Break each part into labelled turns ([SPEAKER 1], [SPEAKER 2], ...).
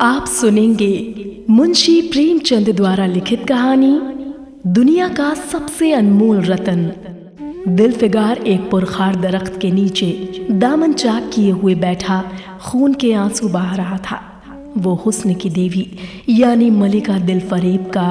[SPEAKER 1] आप सुनेंगे मुंशी प्रेमचंद द्वारा लिखित कहानी दुनिया का सबसे अनमोल रतन। दिलफिगार एक पुरखार दरख्त के नीचे दामन चाक किए हुए बैठा खून के आंसू बहा रहा था। वो हुस्न की देवी यानी मलिका दिलफरेब का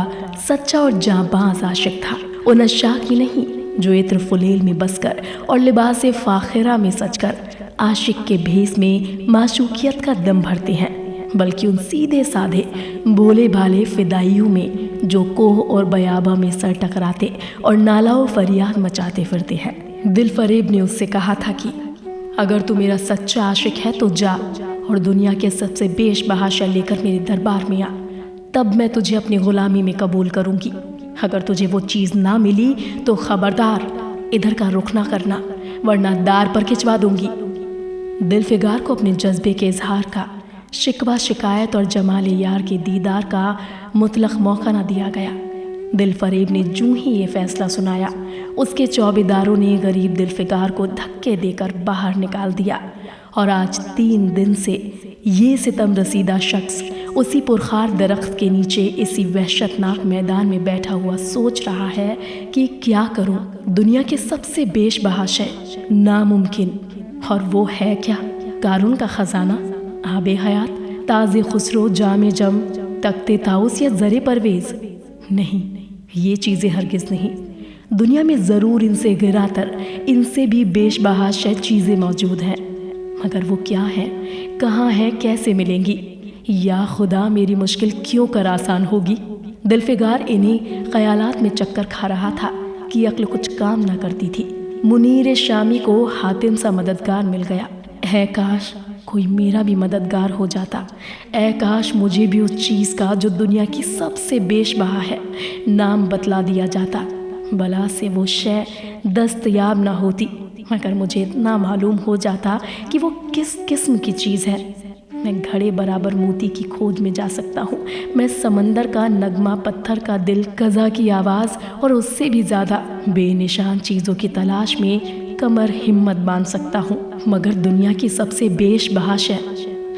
[SPEAKER 1] सच्चा और जांबाज आशिक था। उन अशाक ही नहीं जो इत्र फुलेल में बसकर और लिबास फाखिरा में सजकर आशिक के भेस में माशूकियत का दम भरते हैं, बल्कि उन सीधे साधे भोले भाले फिदाइयों में जो कोह और बयाबा में सर टकराते और नाला और फरियाद मचाते फिरते हैं। दिलफरेब ने उससे कहा था कि अगर तू मेरा सच्चा आशिक है तो जा और दुनिया के सबसे बेश बहाशा लेकर मेरे दरबार में आ, तब मैं तुझे अपनी गुलामी में कबूल करूंगी। अगर तुझे वो चीज़ ना मिली तो खबरदार इधर का रुख ना करना, वरना दार पर खिंचवा दूंगी। दिलफिगार को अपने जज्बे के इजहार का, शिकवा शिकायत और जमाले यार के दीदार का मुतलक मौका न दिया गया। दिलफरेब ने जूं ही ये फैसला सुनाया, उसके चौबेदारों ने गरीब दिलफिगार को धक्के देकर बाहर निकाल दिया। और आज 3 दिन से ये सितम रसीदा शख्स उसी पुरखार दरख्त के नीचे इसी वहशतनाक मैदान में बैठा हुआ सोच रहा है कि क्या करूं, दुनिया के सबसे बेश बहाशय नामुमकिन, और वो है क्या? कारून का खजाना, आबे हयात, ताज़े खुसरो, जामे जम, तख्ते ताउस या ज़रे परवेज़? नहीं, ये चीज़ें हरगिज़ नहीं। दुनिया में ज़रूर इनसे गिरातर, इनसे भी बेशबहाशा चीज़ें मौजूद हैं, मगर वो क्या हैं, कहाँ हैं, कैसे मिलेंगी? या खुदा, मेरी मुश्किल क्यों कर आसान होगी? दिलफिगार इन्हीं ख़यालात में चक्कर खा रहा था कि अक्ल कुछ काम ना करती थी। मुनीर शामी को हातिम सा मददगार मिल गया। है काश कोई मेरा भी मददगार हो जाता। ऐ काश मुझे भी उस चीज़ का जो दुनिया की सबसे बेशबहा है नाम बतला दिया जाता। भला से वो शय दस्तयाब ना होती, मगर मुझे इतना मालूम हो जाता कि वो किस किस्म की चीज़ है। मैं घड़े बराबर मोती की खोज में जा सकता हूँ। मैं समंदर का नगमा, पत्थर का दिल, कज़ा की आवाज़ और उससे भी ज़्यादा बेनिशान चीज़ों की तलाश में कमर हिम्मत बांध सकता हूँ, मगर दुनिया की सबसे बेश बहाशा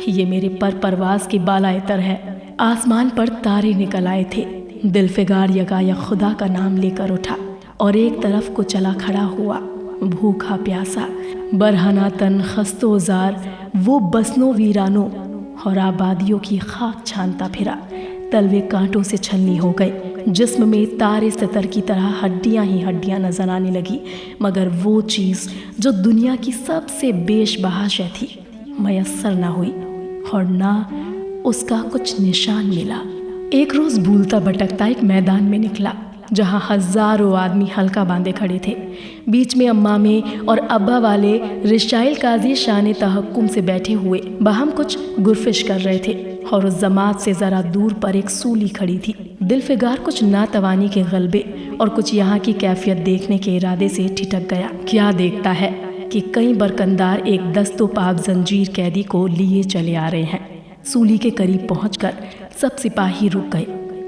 [SPEAKER 1] ये मेरे पर परवाज़ की बालाएतर है। आसमान पर तारे निकल आए थे। दिलफिगार यकायक खुदा का नाम लेकर उठा और एक तरफ को चला खड़ा हुआ। भूखा प्यासा, बरहना तन, खस्तोजार, वो बसनों वीरानों और आबादियों की खाक छानता फिरा। तलवे कांटों से छलनी हो गई। जिस्म में तारे सतर की तरह हड्डियां ही हड्डियां नजर आने लगी, मगर वो चीज़ जो दुनिया की सबसे बेशबहाशा थी मयस्सर ना हुई और ना उसका कुछ निशान मिला। एक रोज़ भूलता भटकता एक मैदान में निकला जहाँ हज़ारों आदमी हल्का बांधे खड़े थे। बीच में अम्मामे और अब्बा वाले रिशाइल काजी शान तहक्कुम से बैठे हुए बाहम कुछ गुरफिश कर रहे थे, और उस जमात से ज़रा दूर पर एक सूली खड़ी थी। दिलफिगार कुछ नातवानी के गलबे और कुछ यहाँ की कैफियत देखने के इरादे से ठिठक गया। क्या देखता है कि कई बरकंदार एक दस्तो पाक जंजीर कैदी को लिए चले आ रहे हैं। सूली के करीब पहुंचकर सब सिपाही रुक गए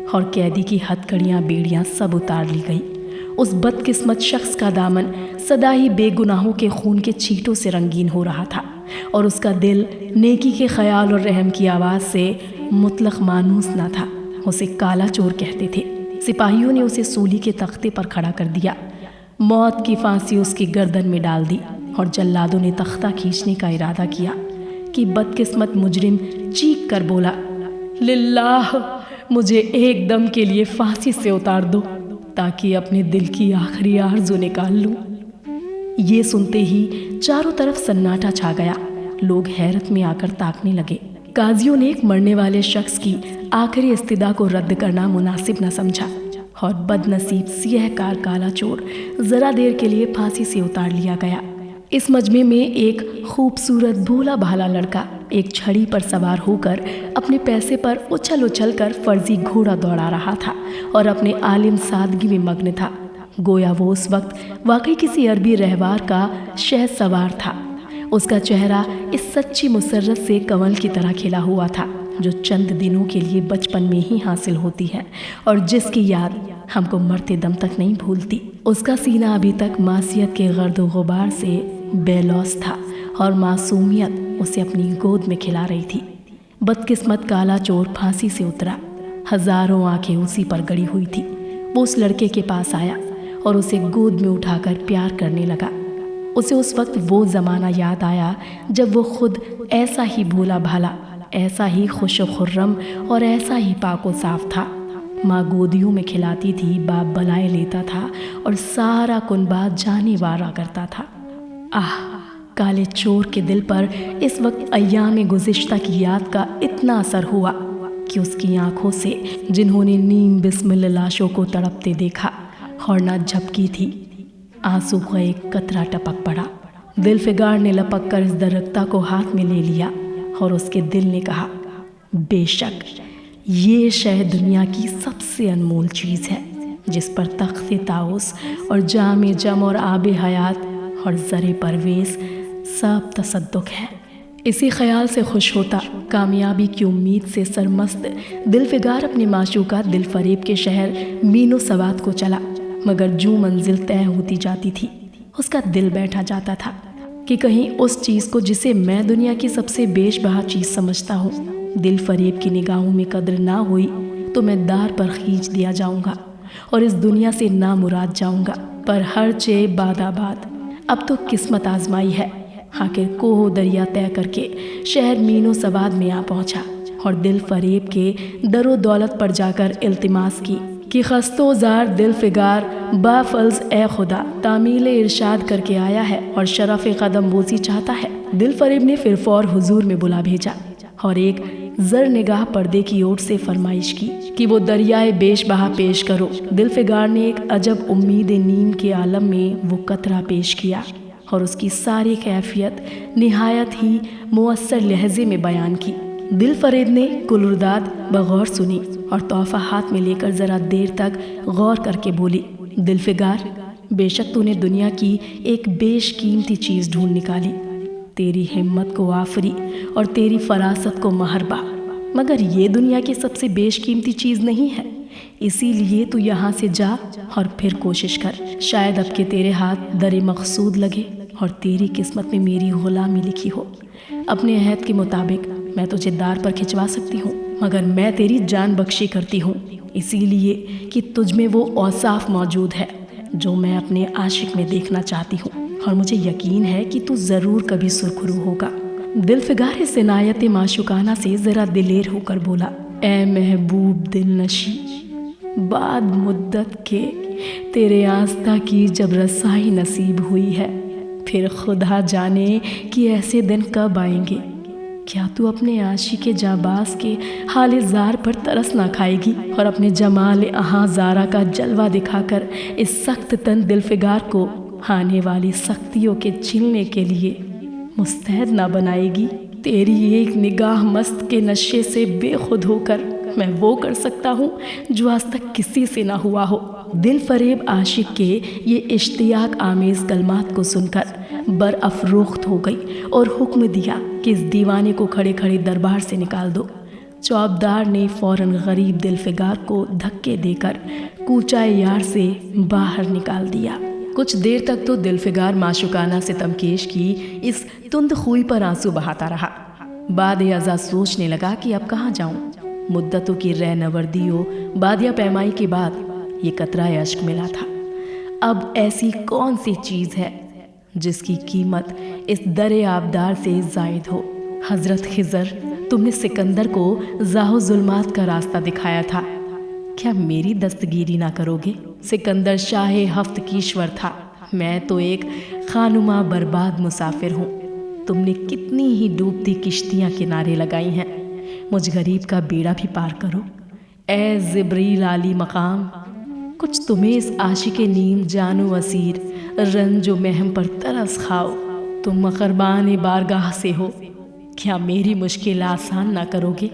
[SPEAKER 1] और कैदी की हथकड़ियाँ, बेड़ियाँ सब उतार ली गई। उस बदकिस्मत शख्स का दामन सदा ही बेगुनाहों के खून के छींटों से रंगीन हो रहा था, और उसका दिल नेकी के ख्याल और रहम की आवाज़ से मुतलक मानूस ना था। उसे काला चोर कहते थे। सिपाहियों ने उसे सूली के तख्ते पर खड़ा कर दिया। मौत की फांसी उसकी गर्दन में डाल दी, और जल्लादों ने तख्ता खींचने का इरादा किया कि बदकिस्मत मुजरिम चीख कर बोला, लिल्लाह, मुझे एक दम के लिए फांसी से उतार दो ताकि अपने दिल की आखिरी आरज़ू निकाल लूं। ये सुनते ही चारों तरफ सन्नाटा छा गया। लोग हैरत में आकर ताकने लगे। काजियों ने एक मरने वाले शख्स की आखिरी इस्तिदा को रद्द करना मुनासिब न समझा, और बदनसीब सियाहकार काला चोर ज़रा देर के लिए फांसी से उतार लिया गया। इस मजमे में एक खूबसूरत भोला भाला लड़का एक छड़ी पर सवार होकर अपने पैसे पर उछल उछल कर फर्जी घोड़ा दौड़ा रहा था और अपने आलिम सादगी में मग्न था। गोया वो उस वक्त वाकई किसी अरबी रहवार का शह सवार था। उसका चेहरा इस सच्ची मुसर्रत से कंवल की तरह खिला हुआ था जो चंद दिनों के लिए बचपन में ही हासिल होती है और जिसकी याद हमको मरते दम तक नहीं भूलती। उसका सीना अभी तक मासियत के गर्द गुबार से बेलौस था और मासूमियत उसे अपनी गोद में खिला रही थी। बदकिस्मत काला चोर फांसी से उतरा। हजारों आंखें उसी पर गड़ी हुई थी। वो उस लड़के के पास आया और उसे गोद में उठाकर प्यार करने लगा। उसे उस वक्त वो ज़माना याद आया जब वो खुद ऐसा ही भोला भाला, ऐसा ही खुश व खुर्रम और ऐसा ही पाको साफ था। माँ गोदियों में खिलाती थी, बाप बलाए लेता था और सारा कुनबा जाने वारा करता था। आह, काले चोर के दिल पर इस वक्त अय्याम गुज़िश्ता की याद का इतना असर हुआ कि उसकी आंखों से, जिन्होंने नीम बिस्मिल्लाह लाशों को तड़पते देखा और ना झपकी थी, आंसू का एक कतरा टपक पड़ा। दिलफिगार ने लपक कर इस दरख्ता को हाथ में ले लिया और उसके दिल ने कहा, बेशक ये शय दुनिया की सबसे अनमोल चीज़ है, जिस पर तख्ते ताउस और जामे जम और आबे हयात और ज़रे परवेज़ सब तसद्दुक है। इसी ख्याल से खुश होता, कामयाबी की उम्मीद से सरमस्त दिलफिगार अपने माशूका दिलफरेब के शहर मीनो सवात को चला। मगर जो मंजिल तय होती जाती थी, उसका दिल बैठा जाता था कि कहीं उस चीज़ को जिसे मैं दुनिया की सबसे बेशबहा चीज़ समझता हूँ, दिल फरेब की निगाहों में कदर ना हुई तो मैं दार पर खींच दिया जाऊँगा और इस दुनिया से ना मुराद जाऊँगा। पर हर चे बादाबाद, अब तो किस्मत आजमाई है। आखिर कोह दरिया तय करके शहर मीनो सवाद में आ पहुँचा और दिल फरेब के दरो दौलत पर जाकर इल्तिमास की कि खस्तोजार दिलफिगार बाफल्ज ए खुदा तामील इरशाद करके आया है और शरफ़ कदम बोसी चाहता है। दिल फरेब ने फिर फौर हुजूर में बुला भेजा और एक ज़र निगाह पर्दे की ओर से फरमाइश की कि वो दरियाए बेशबहा पेश करो। दिलफिगार ने एक अजब उम्मीद नीम के आलम में वो कतरा पेश किया और उसकी सारी कैफियत निहायत ही मुअस्सर लहजे में बयान की। दिल फरेब ने कुलुरदाद बगौर सुनी और तोहफ़ा हाथ में लेकर ज़रा देर तक गौर करके बोली, दिलफिगार, बेशक तूने दुनिया की एक बेशकीमती चीज़ ढूंढ निकाली। तेरी हिम्मत को आफरी और तेरी फरासत को महरबा, मगर ये दुनिया की सबसे बेशकीमती चीज़ नहीं है। इसीलिए तू यहाँ से जा और फिर कोशिश कर। शायद अब के तेरे हाथ दरे मकसूद लगे और तेरी किस्मत में मेरी ग़ुलामी लिखी हो। अपने अहद के मुताबिक मैं तुझे दार पर खिंचवा सकती हूँ, मगर मैं तेरी जान बख्शी करती हूँ इसीलिए कि तुझ में वो औसाफ मौजूद है जो मैं अपने आशिक में देखना चाहती हूँ, और मुझे यकीन है कि तू ज़रूर कभी सुरखरू होगा। दिलफिगार इस इनायत माशुकाना से ज़रा दिलेर होकर बोला, ए महबूब दिलनशी, बाद मुद्दत के तेरे आस्था की जब रसाई नसीब हुई है, फिर खुदा जाने कि ऐसे दिन कब आएंगे। क्या तू अपने आशिक़े जाबाज के हाल ज़ार पर तरस ना खाएगी और अपने जमाल अहाँ ज़ारा का जलवा दिखाकर इस सख्त तन दिलफिगार को आने वाली सख्तियों के झिलने के लिए मुस्तैद ना बनाएगी। तेरी एक निगाह मस्त के नशे से बेखुद होकर मैं वो कर सकता हूँ जो आज तक किसी से ना हुआ हो। दिल फरेब आशिक के ये इश्तियाक आमेज़ कलमात को सुनकर बर अफरोख्त हो गई और हुक्म दिया कि इस दीवाने को खड़े खड़े दरबार से निकाल दो। चौबदार ने फ़ौरन गरीब दिलफिगार को धक्के देकर कूचाए यार से बाहर निकाल दिया। कुछ देर तक तो दिलफिगार माशुकाना से तमकीश की इस तुंद खुई पर आंसू बहाता रहा। बाद अज़ा सोचने लगा कि अब कहाँ जाऊँ। मुद्दतों की रहनवर्दियों बादिया पैमाई के बाद ये कतरा अश्क मिला था। अब ऐसी कौन सी चीज़ है जिसकी कीमत इस दरे आबदार से ज़ायद हो। हज़रत खिज़र, तुमने सिकंदर को ज़ाहो ज़ुल्मात का रास्ता दिखाया था, क्या मेरी दस्तगीरी ना करोगे? सिकंदर शाह हफ्त कीश्वर था, मैं तो एक खानुमा बर्बाद मुसाफिर हूँ। तुमने कितनी ही डूबती किश्तियाँ किनारे लगाई हैं, मुझ गरीब का बेड़ा भी पार करो। ए ज़िब्रील आली मकाम, कुछ तुम्हें इस आशिक़े नीम जानो असीर रंजो महम पर तरस खाओ। तुम मक़रबान बारगाह से हो, क्या मेरी मुश्किल आसान ना करोगे?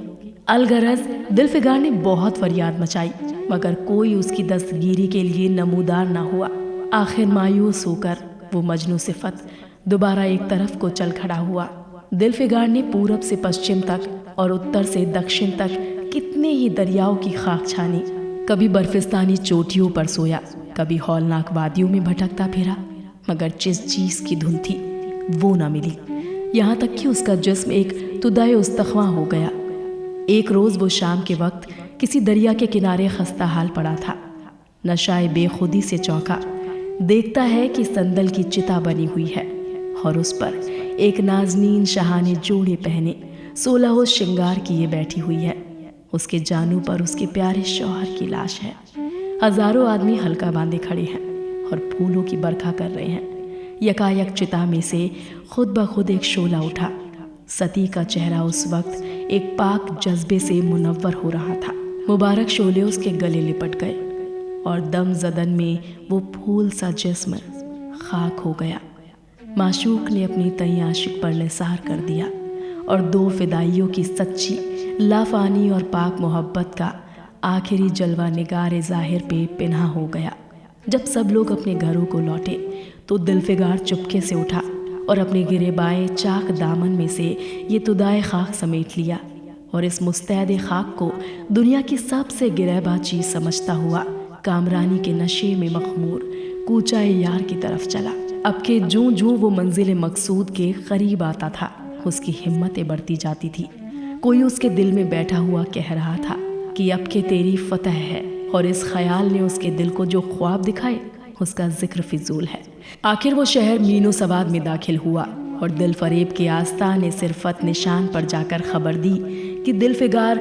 [SPEAKER 1] अलगरज दिलफिगार ने बहुत फरियाद मचाई, मगर कोई उसकी दस्तगीरी के लिए नमूदार ना हुआ। आखिर मायूस होकर वो मजनू सिफत दोबारा एक तरफ को चल खड़ा हुआ। दिलफिगार ने पूरब से पश्चिम तक और उत्तर से दक्षिण तक कितने ही दरियाओं की खाक छानी। कभी बर्फिस्तानी चोटियों पर सोया, कभी हौलनाक वादियों में भटकता फिरा, मगर जिस चीज़ की धुन थी वो ना मिली। यहाँ तक कि उसका जिस्म एक तुदाए उस्तख्वा हो गया। ایک روز وہ شام کے وقت کسی دریا کے کنارے خستہ حال پڑا تھا۔ نشائے بے خودی سے چونکا، دیکھتا ہے کہ صندل کی چتا بنی ہوئی ہے اور اس پر ایک نازنین شاہانے جوڑے پہنے 16 شنگار کیے بیٹھی ہوئی ہے۔ اس کے جانوں پر اس کے پیارے شوہر کی لاش ہے۔ ہزاروں آدمی حلقہ باندھے کھڑے ہیں اور پھولوں کی برکھا کر رہے ہیں۔ یکایک چتا میں سے خود بخود ایک شعلہ اٹھا۔ ستی کا چہرہ اس وقت ایک پاک جذبے سے منور ہو رہا تھا۔ مبارک شعلے اس کے گلے لپٹ گئے اور دم زدن میں وہ پھول سا جسم خاک ہو گیا۔ معشوق نے اپنی تئیں عاشق پر نثار کر دیا اور 2 فدائیوں کی سچی لافانی اور پاک محبت کا آخری جلوہ نگار ظاہر پہ پنہا ہو گیا۔ جب سب لوگ اپنے گھروں کو لوٹے تو دلفگار چپکے سے اٹھا اور اپنے گریبائے چاک دامن میں سے یہ تدائے خاک سمیٹ لیا اور اس مستعد خاک کو دنیا کی سب سے گریباں چیز سمجھتا ہوا کامرانی کے نشے میں مخمور کوچہ یار کی طرف چلا۔ اب کہ جوں جوں وہ منزل مقصود کے قریب آتا تھا اس کی ہمتیں بڑھتی جاتی تھی۔ کوئی اس کے دل میں بیٹھا ہوا کہہ رہا تھا کہ اب کہ تیری فتح ہے، اور اس خیال نے اس کے دل کو جو خواب دکھائے اس کا ذکر فضول ہے۔ آخر وہ شہر مین و سواد میں داخل ہوا اور دل فریب کے آستانے صرفت نشان پر جا کر خبر دی کہ دلفگار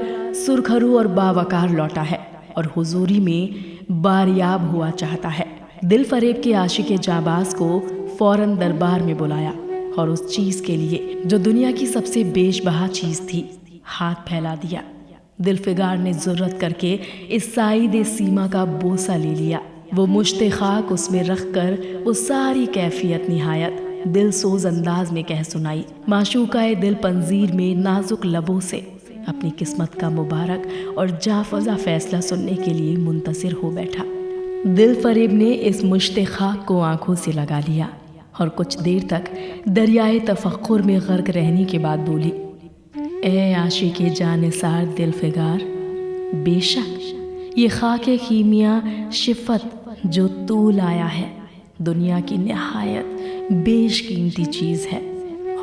[SPEAKER 1] سرخرو اور باوقار لوٹا ہے اور حضوری میں باریاب ہوا چاہتا ہے۔ دل فریب کے عاشق جانباز کو فوراً دربار میں بلایا اور اس چیز کے لیے جو دنیا کی سب سے بیش بہا چیز تھی ہاتھ پھیلا دیا۔ دلفگار نے جرأت کر کے اس سائید سیما کا بوسہ لے لیا۔ وہ مشت خاک اس میں رکھ کر وہ ساری کیفیت نہایت دل سوز انداز میں کہہ سنائی۔ معشوقہ دل پنزیر میں نازک لبوں سے اپنی قسمت کا مبارک اور جاں فضا فیصلہ سننے کے لیے منتظر ہو بیٹھا۔ دل فریب نے اس مشت خاک کو آنکھوں سے لگا لیا اور کچھ دیر تک دریائے تفکر میں غرق رہنے کے بعد بولی، اے عاشق جانثار دلفگار، بے شک یہ خاک کیمیا شفت جو تو لایا ہے دنیا کی نہایت بیش قیمتی چیز ہے،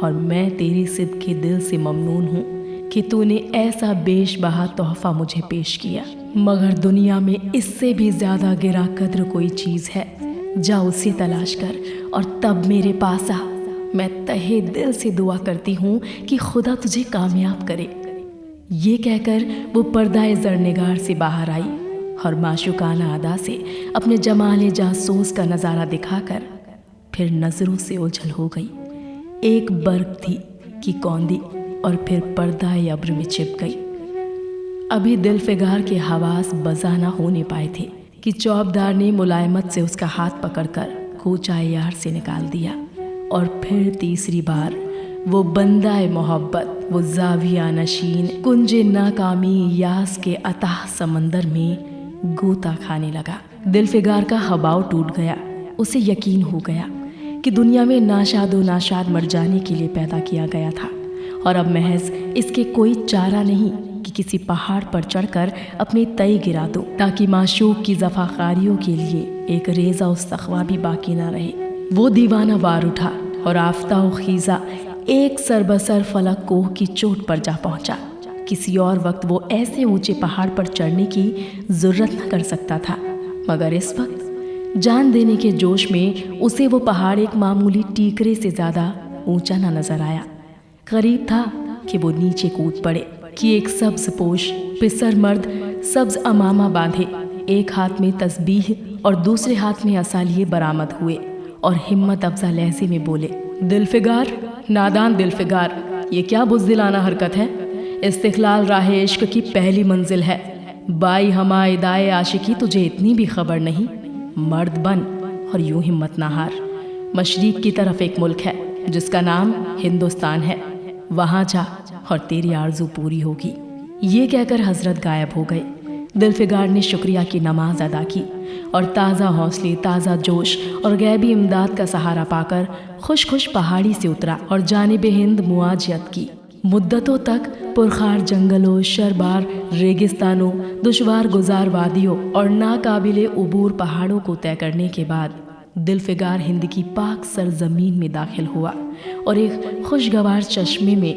[SPEAKER 1] اور میں تیری صدق دل سے ممنون ہوں کہ تو نے ایسا بیش بہا تحفہ مجھے پیش کیا، مگر دنیا میں اس سے بھی زیادہ گرا قدر کوئی چیز ہے، جا اسے تلاش کر اور تب میرے پاس آ، میں تہہ دل سے دعا کرتی ہوں کہ خدا تجھے کامیاب کرے۔ یہ کہہ کر وہ پردہ زرنگار سے باہر آئی اور معشوقانہ ادا سے اپنے جمال جاسوس کا نظارہ دکھا کر پھر نظروں سے اوجھل ہو گئی۔ ایک برق تھی کہ کوندی اور پھر پردہ ابر میں چھپ گئی۔ ابھی دلفگار کے حواس بزا نہ ہونے پائے تھے کہ چوبدار نے ملائمت سے اس کا ہاتھ پکڑ کر کوچہ یار سے نکال دیا، اور پھر تیسری بار وہ بندہ محبت، وہ زاویہ نشین کنج ناکامی یاس کے اتاہ سمندر میں گوتا کھانے لگا۔ دلفگار کا ہباؤ ٹوٹ گیا۔ اسے یقین ہو گیا کہ دنیا میں ناشاد و ناشاد مر جانے کے لیے پیدا کیا گیا تھا، اور اب محض اس کے کوئی چارہ نہیں کہ کسی پہاڑ پر چڑھ کر اپنے تئیں گرا دو تاکہ معشوق کی زفاخاریوں کے لیے ایک ریزہ استخوا بھی باقی نہ رہے۔ وہ دیوانہ وار اٹھا اور آفتہ و خیزہ ایک سربسر فلک کوہ کی چوٹ پر جا پہنچا۔ کسی اور وقت وہ ایسے اونچے پہاڑ پر چڑھنے کی ضرورت نہ کر سکتا تھا، مگر اس وقت جان دینے کے جوش میں اسے وہ پہاڑ ایک معمولی ٹیکرے سے زیادہ اونچا نہ نظر آیا۔ قریب تھا کہ وہ نیچے کود پڑے کہ ایک سبز پوش پسر مرد سبز امامہ باندھے ایک ہاتھ میں تسبیح اور دوسرے ہاتھ میں عصا لیے برآمد ہوئے اور ہمت افزا لہجے میں بولے، دلفگار، نادان دلفگار، یہ کیا بزدلانہ حرکت ہے؟ استقلال راہ عشق کی پہلی منزل ہے، بائی ہما ادائے عاشقی تجھے اتنی بھی خبر نہیں؟ مرد بن اور یوں ہمت نہ ہار۔ مشرق کی طرف ایک ملک ہے جس کا نام ہندوستان ہے، وہاں جا اور تیری آرزو پوری ہوگی۔ یہ کہہ کر حضرت غائب ہو گئے۔ دلفگار نے شکریہ کی نماز ادا کی اور تازہ حوصلے، تازہ جوش اور غیبی امداد کا سہارا پا کر خوش خوش پہاڑی سے اترا اور جانب ہند مواجہت کی۔ مدتوں تک پرخار جنگلوں، شربار ریگستانوں، دشوار گزار وادیوں اور ناقابل عبور پہاڑوں کو طے کرنے کے بعد دلفگار ہند کی پاک سرزمین میں داخل ہوا اور ایک خوشگوار چشمے میں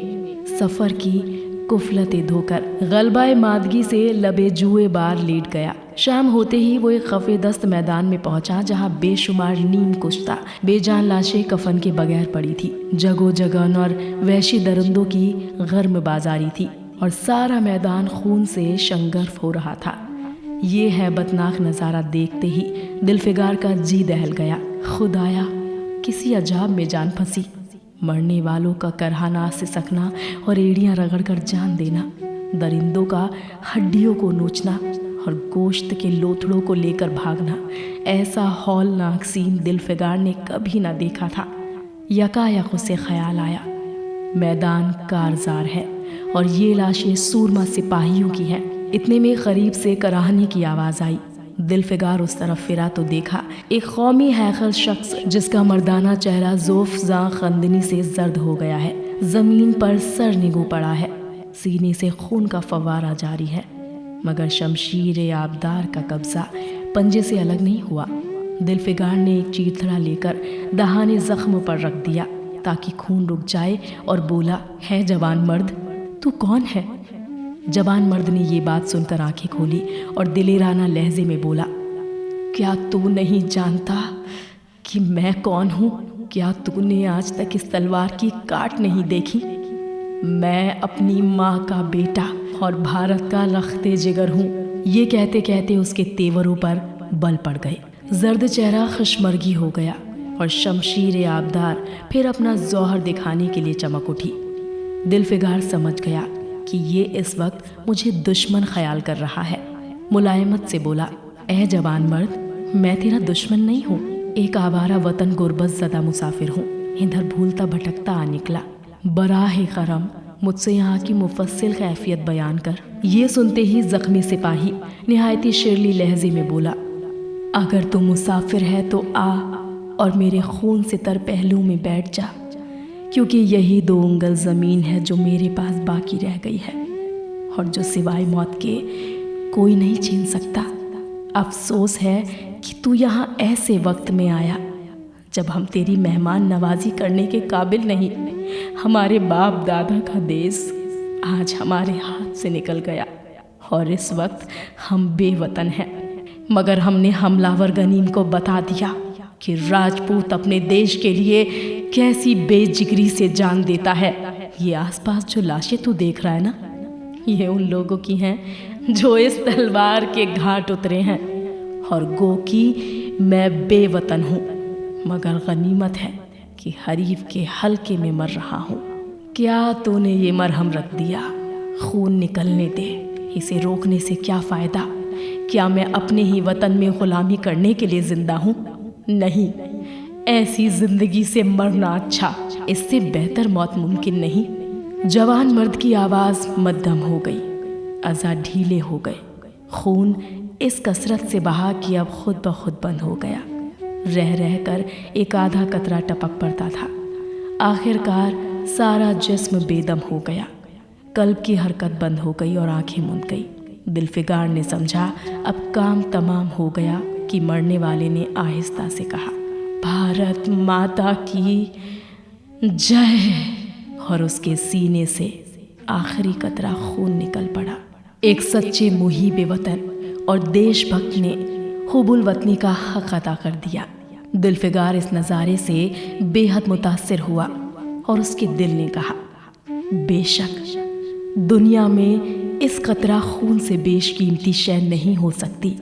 [SPEAKER 1] سفر کی कुफलते धोकर गलबा मादगी से लबे जुए बार लेट गया। शाम होते ही वो एक खफे दस्त मैदान में पहुंचा जहां बेशुमार नीम कुश्ता बेजान लाशें कफन के बगैर पड़ी थी। जगो जगन और वहशी दरिंदों की गर्म बाजारी थी और सारा मैदान खून से शंगर्फ हो रहा था। ये हैबतनाक नज़ारा देखते ही दिलफिगार का जी दहल गया। खुदाया, किसी अजाब में जान फंसी। मरने वालों का करहाना से सकना और एड़ियाँ रगड़कर जान देना, दरिंदों का हड्डियों को नोचना और गोश्त के लोथड़ों को लेकर भागना, ऐसा हौलनाक सीन दिलफिगार ने कभी ना देखा था। यकायक उसे ख्याल आया, मैदान कारजार है और ये लाशें सूरमा सिपाहियों की हैं। इतने में करीब से कराहने की आवाज़ आई। दिलफिगार उस तरफ फिरा तो देखा एक कौमी हैकल शख्स जिसका मर्दाना चेहरा ज़ोफ़-ज़ा खंदनी से जर्द हो गया है, ज़मीन पर सर निगो पड़ा है। सीने से खून का फव्वारा जारी है, मगर शमशीर आबदार का कब्जा पंजे से अलग नहीं हुआ। दिलफिगार ने एक चीथड़ा लेकर दहाने ज़ख्म पर रख दिया ताकि खून रुक जाए और बोला, है जवान मर्द, तू कौन है? जवान मर्द ने ये बात सुनकर आंखें खोली और दिलेराना लहजे में बोला, क्या तू नहीं जानता कि मैं कौन हूँ? क्या तूने आज तक इस तलवार की काट नहीं देखी? मैं अपनी माँ का बेटा और भारत का लख्ते जिगर हूँ। ये कहते कहते उसके तेवरों पर बल पड़ गए। जर्द चेहरा खुशमर्गी हो गया और शमशीर आबदार फिर अपना जौहर दिखाने के लिए चमक उठी। दिलफिगार समझ गया कि ये इस वक्त मुझे दुश्मन ख्याल कर रहा है। मुलायमत से बोला, ए जवान मर्द, मैं तेरा दुश्मन नहीं हूँ, एक आवारा वतन गुर्बत ज़दा मुसाफिर हूँ। इधर भूलता भटकता आ निकला। बराह करम मुझसे यहाँ की मुफस्सिल कैफियत बयान कर। ये सुनते ही ज़ख्मी सिपाही निहायती शिरली लहजे में बोला, अगर तू मुसाफिर है तो आ और मेरे खून से तर पहलू में बैठ जा, क्योंकि यही 2 उंगल ज़मीन है जो मेरे पास बाकी रह गई है और जो सिवाय मौत के कोई नहीं छीन सकता। अफसोस है कि तू यहाँ ऐसे वक्त में आया जब हम तेरी मेहमान नवाजी करने के काबिल नहीं। हमारे बाप दादा का देश आज हमारे हाथ से निकल गया और इस वक्त हम बेवतन हैं, मगर हमने हमलावर गनीम को बता दिया कि राजपूत अपने देश के लिए कैसी बेजिगरी से जान देता है। ये आसपास जो लाशें तू देख रहा है ना, ये उन लोगों की हैं जो इस तलवार के घाट उतरे हैं और गो कि मैं बेवतन हूँ, मगर गनीमत है कि हरीफ के हल्के में मर रहा हूँ। क्या तूने ये मरहम रख दिया? खून निकलने दे, इसे रोकने से क्या फ़ायदा? क्या मैं अपने ही वतन में ग़ुलामी करने के लिए ज़िंदा हूँ? नहीं, ऐसी ज़िंदगी से मरना अच्छा, इससे बेहतर मौत मुमकिन नहीं। जवान मर्द की आवाज़ मद्दम हो गई, अज़ा ढीले हो गए। खून इस कसरत से बहा कि अब खुद ब खुद बंद हो गया। रह रह कर एक आधा कतरा टपक पड़ता था। आखिरकार सारा जिस्म बेदम हो गया। कल्ब की हरकत बंद हो गई और आंखें मूंद गई। दिलफिगार ने समझा अब काम तमाम हो गया कि मरने वाले ने आहिस्ता से कहा, भारत माता की जय, और उसके सीने से आखिरी कतरा खून निकल पड़ा। एक सच्चे मुहीब वतन और देशभक्त ने हुबुल वतनी का हक अदा कर दिया। दिलफिगार इस नज़ारे से बेहद मुतासिर हुआ और उसके दिल ने कहा, बेशक दुनिया में इस कतरा खून से बेशकीमती शय नहीं हो सकती।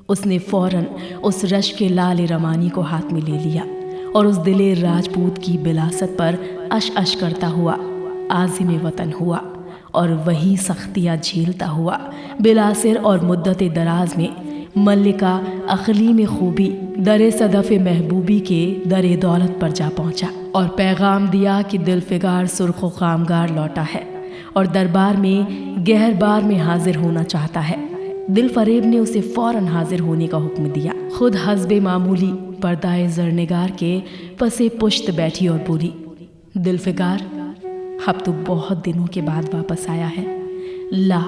[SPEAKER 1] उसने फ़ौरन उस रश के लाल रमानी को हाथ में ले लिया और उस दिले राजपूत की बिलासत पर अश करता हुआ आज़िम वतन हुआ और वही सख्तियाँ झेलता हुआ बिलासिर और मुद्दत दराज में मल्लिका अखली में खूबी दरे सदफ़ महबूबी के दरे दौलत पर जा पहुँचा और पैगाम दिया कि दिलफिगार सुर्ख़ कामगार लौटा है और दरबार में गहरबार में हाजिर होना चाहता है। दिल फरेब ने उसे फ़ौरन हाजिर होने का हुक्म दिया। खुद हस्बे मामूली पर्दाए ज़रनिगार के पसे पुश्त बैठी और बोली, दिलफिगार, अब तो बहुत दिनों के बाद वापस आया है। ला,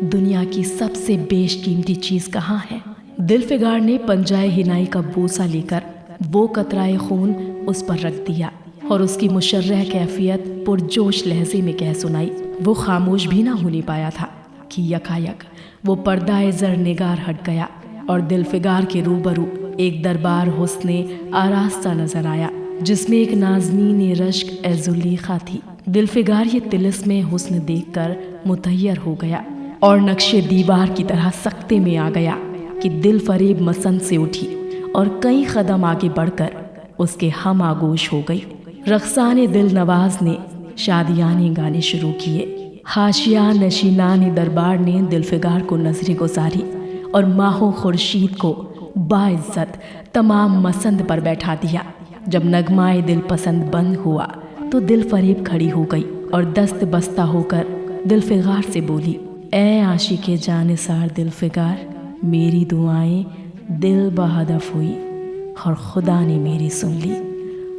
[SPEAKER 1] दुनिया की सबसे बेशकीमती चीज़ कहाँ है? दिलफिगार ने पंजाए हिनाई का बोसा लेकर वो कतराए खून उस पर रख दिया और उसकी मुशर्रह कैफियत पुरजोश लहजे में कह सुनाई। वो खामोश भी ना होने पाया था कि यकायक वो पर्दाए ज़र निगार हट गया और दिलफिगार के रूबरू एक दरबार हुस्ने आरास्ता नजर आया, जिसमें एक नाज़नीन रश्क ए ज़ुलीखा थी। दिलफिगार ये तिलिस्मे हुस्न देखकर मुतय्यर हो गया और नक्शे दीवार की तरह सख्ते में आ गया कि दिल फरेब मसंद से उठी और कई कदम आगे बढ़कर उसके हम आगोश हो गई। रक़्साने दिल नवाज ने शादियाने गाने शुरू किए। हाशिया नशीनाने दरबार ने दिलफिगार को नजरें गुजारी और माहो खुर्शीद को बाइज्जत तमाम मसंद पर बैठा दिया। जब नगमाए दिल पसंद बंद हुआ तो दिल फरेब खड़ी हो गई और दस्त बस्ता होकर दिलफिगार से बोली, ए आशिके जानिसार दिलफिगार, मेरी दुआएं दिल बहदफ हुई और खुदा ने मेरी सुन ली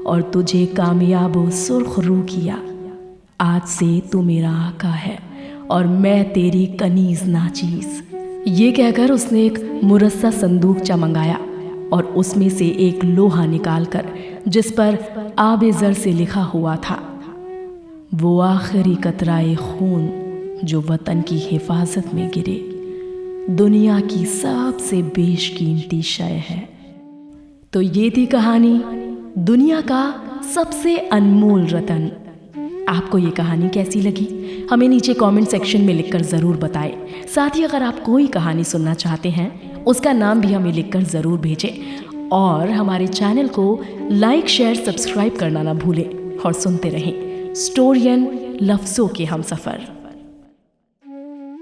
[SPEAKER 1] और तुझे कामयाब व सुर्ख रू किया। आज से तू मेरा आका है और मैं तेरी कनीज नाचीज। ये कहकर उसने एक मुरस्सा संदूकचा मंगाया और उसमें से एक लोहा निकालकर जिस पर आबे ज़र से लिखा हुआ था, वो आखिरी कतराए खून जो वतन की हिफाजत में गिरे, दुनिया की सबसे बेशकीमती शय है। तो ये थी कहानी दुनिया का सबसे अनमोल रतन। आपको ये कहानी कैसी लगी हमें नीचे कमेंट सेक्शन में लिखकर ज़रूर बताएं। साथ ही अगर आप कोई कहानी सुनना चाहते हैं उसका नाम भी हमें लिखकर ज़रूर भेजें और हमारे चैनल को लाइक शेयर सब्सक्राइब करना ना भूलें और सुनते रहें स्टोरियन लफ्ज़ों के हमसफ़र।